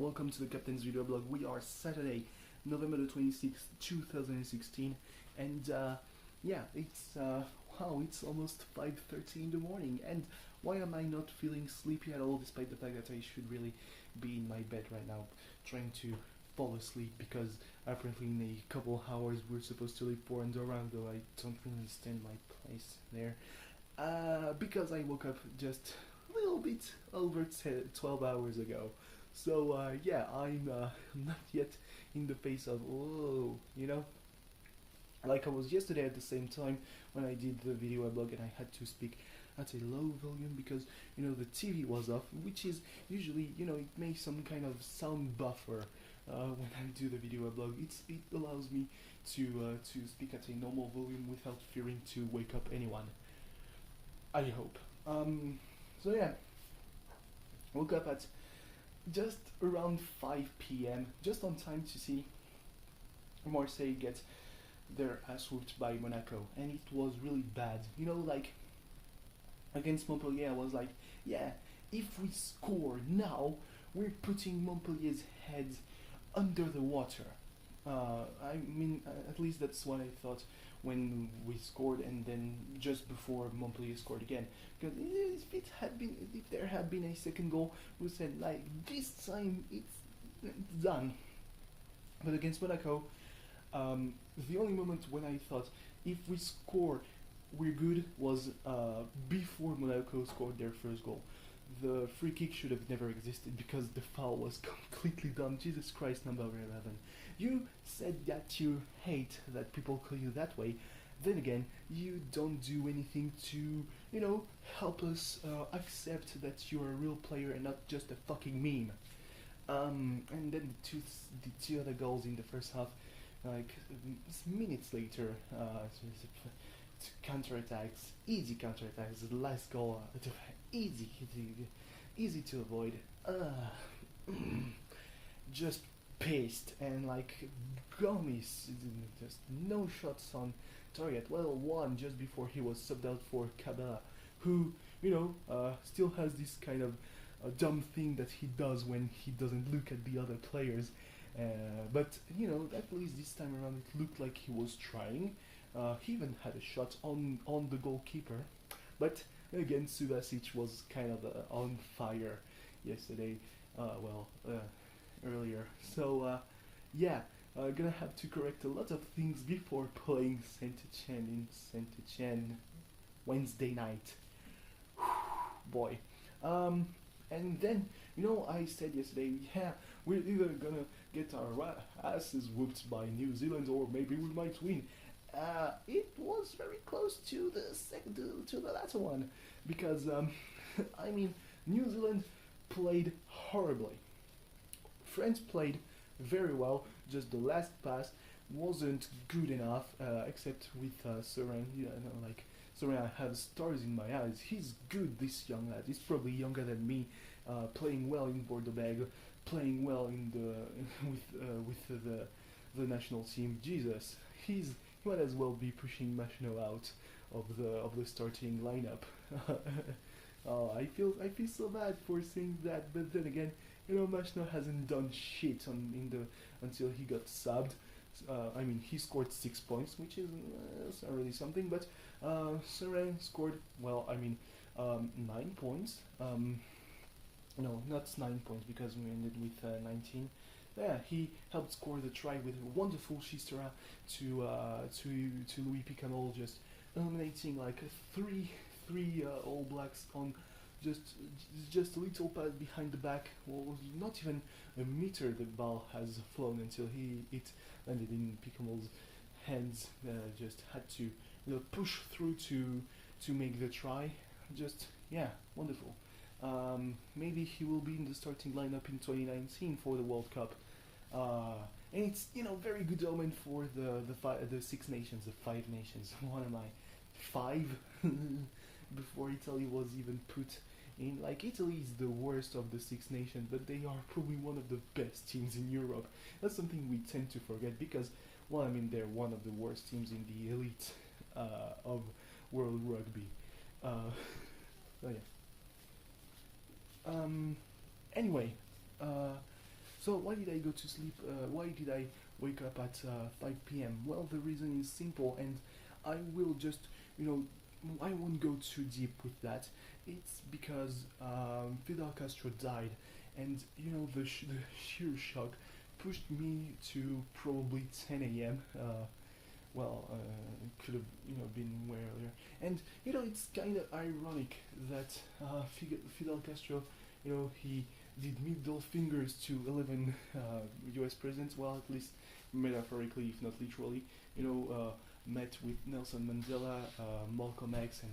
welcome to the Captain's video blog. We are Saturday, November the 26th, 2016, and yeah, it's almost 5:30 in the morning, and why am I not feeling sleepy at all, despite the fact that I should really be in my bed right now, trying to fall asleep, because apparently in a couple hours we're supposed to leave for Andorra, though I don't really stand my place there, because I woke up just a little bit over 12 hours ago. So yeah, I'm not yet in the phase of like I was yesterday at the same time when I did the video weblog, and I had to speak at a low volume because the TV was off, which is usually it makes some kind of sound buffer when I do the video weblog. It allows me to speak at a normal volume without fearing to wake up anyone, I hope. So yeah, woke up at just around 5 p.m. just on time to see Marseille get their ass whooped by Monaco, and it was really bad. Like against Montpellier, I was like, yeah, if we score now, we're putting Montpellier's heads under the water. I mean, at least that's what I thought when we scored, and then just before Montpellier scored again. Because if there had been a second goal, we said like this time it's done. But against Monaco, the only moment when I thought if we score we're good was before Monaco scored their first goal. The free kick should have never existed because the foul was completely dumb. Jesus Christ, number 11. You said that you hate that people call you that way. Then again, you don't do anything to, help us accept that you're a real player and not just a fucking meme. And then the two other goals in the first half, like minutes later, counterattacks, easy counterattacks. The last goal, easy to avoid. Just paced and like gummies. Just no shots on target. Well, one just before he was subbed out for Cabela, who still has this kind of dumb thing that he does when he doesn't look at the other players. But at least this time around it looked like he was trying. He even had a shot on the goalkeeper, but again Subasic was kind of on fire yesterday, earlier. So yeah, gonna have to correct a lot of things before playing Saint-Etienne in Saint-Etienne Wednesday night. Boy. And then, I said yesterday, yeah, we're either gonna get our asses whooped by New Zealand or maybe we might win. It was very close to the latter one, because I mean, New Zealand played horribly. France played very well. Just the last pass wasn't good enough, except with Soren. Soren, I have stars in my eyes. He's good, this young lad. He's probably younger than me, playing well in Bordeaux, playing well in with the national team. Jesus, he might as well be pushing Machno out of the starting lineup. I feel so bad for saying that, but then again, Machno hasn't done shit until he got subbed. I mean, he scored 6 points, which is not really something, but Soren scored 9 points. No, not 9 points because we ended with 19. Yeah, he helped score the try with a wonderful Shistera to Louis Picamol, just eliminating like three All Blacks on just a little pass behind the back. Well, not even a meter the ball has flown until it landed in Picamol's hands. Just had to push through to make the try. Just wonderful. Maybe he will be in the starting lineup in 2019 for the World Cup. And it's very good omen for the Six Nations, the Five Nations. What am I? 5 before Italy was even put in. Like, Italy is the worst of the Six Nations, but they are probably one of the best teams in Europe. That's something we tend to forget because, they're one of the worst teams in the elite of world rugby. So yeah. Anyway, So why did I go to sleep? Why did I wake up at 5 p.m.? Well, the reason is simple, and I will just, you know, I won't go too deep with that. It's because Fidel Castro died, and you know the sheer shock pushed me to probably 10 a.m. It could have been way earlier. And it's kind of ironic that Fidel Castro, he did middle fingers to 11 U.S. presidents. Well, at least metaphorically, if not literally. Met with Nelson Mandela, Malcolm X,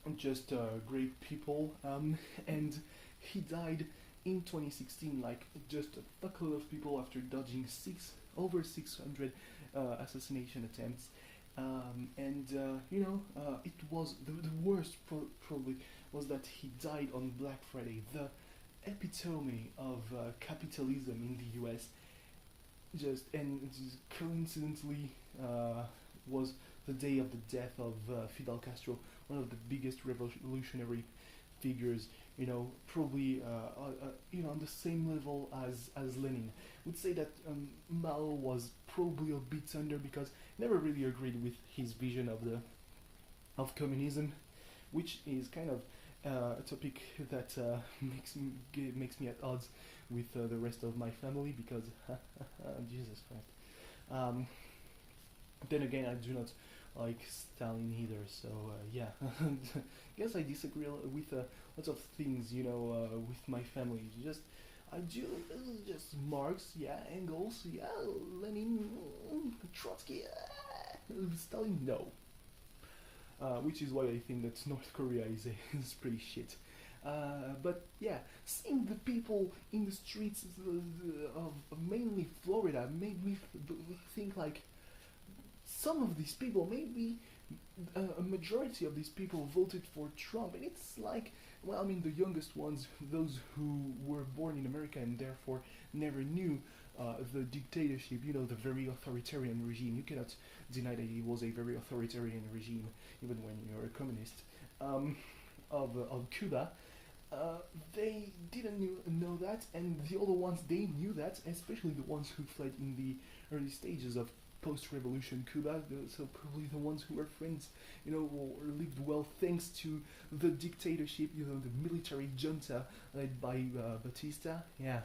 and just great people. And he died in 2016, like just a fuckload of people after dodging over 600 assassination attempts. It was the worst probably was that he died on Black Friday, the epitome of capitalism in the U.S. Just coincidentally was the day of the death of Fidel Castro, one of the biggest revolutionary figures. Probably on the same level as Lenin. Would say that Mao was probably a bit under because I never really agreed with his vision of communism, which is kind of a topic that makes me at odds with the rest of my family because Jesus Christ. Then again, I do not like Stalin either, so yeah. Guess I disagree with lots of things, with my family. I do just Marx, yeah, Engels, yeah, Lenin, Trotsky, Stalin, no. Which is why I think that North Korea is pretty shit. But yeah, seeing the people in the streets of mainly Florida made me think like some of these people, maybe a majority of these people voted for Trump, and it's like, well, I mean, the youngest ones, those who were born in America and therefore never knew the dictatorship, the very authoritarian regime. You cannot deny that it was a very authoritarian regime, even when you're a communist, of Cuba. They didn't know that, and the other ones, they knew that, especially the ones who fled in the early stages of post-revolution Cuba, so probably the ones who were friends, or lived well thanks to the dictatorship, the military junta led by Batista, yeah.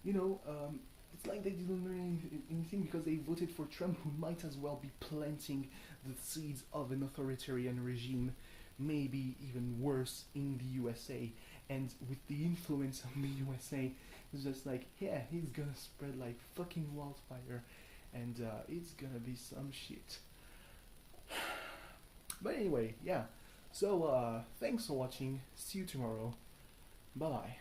It's like they didn't learn anything because they voted for Trump, who might as well be planting the seeds of an authoritarian regime, maybe even worse in the USA. And with the influence of the USA, it's just like, yeah, he's gonna spread like fucking wildfire, and it's gonna be some shit. But anyway, yeah. So thanks for watching. See you tomorrow. Bye bye.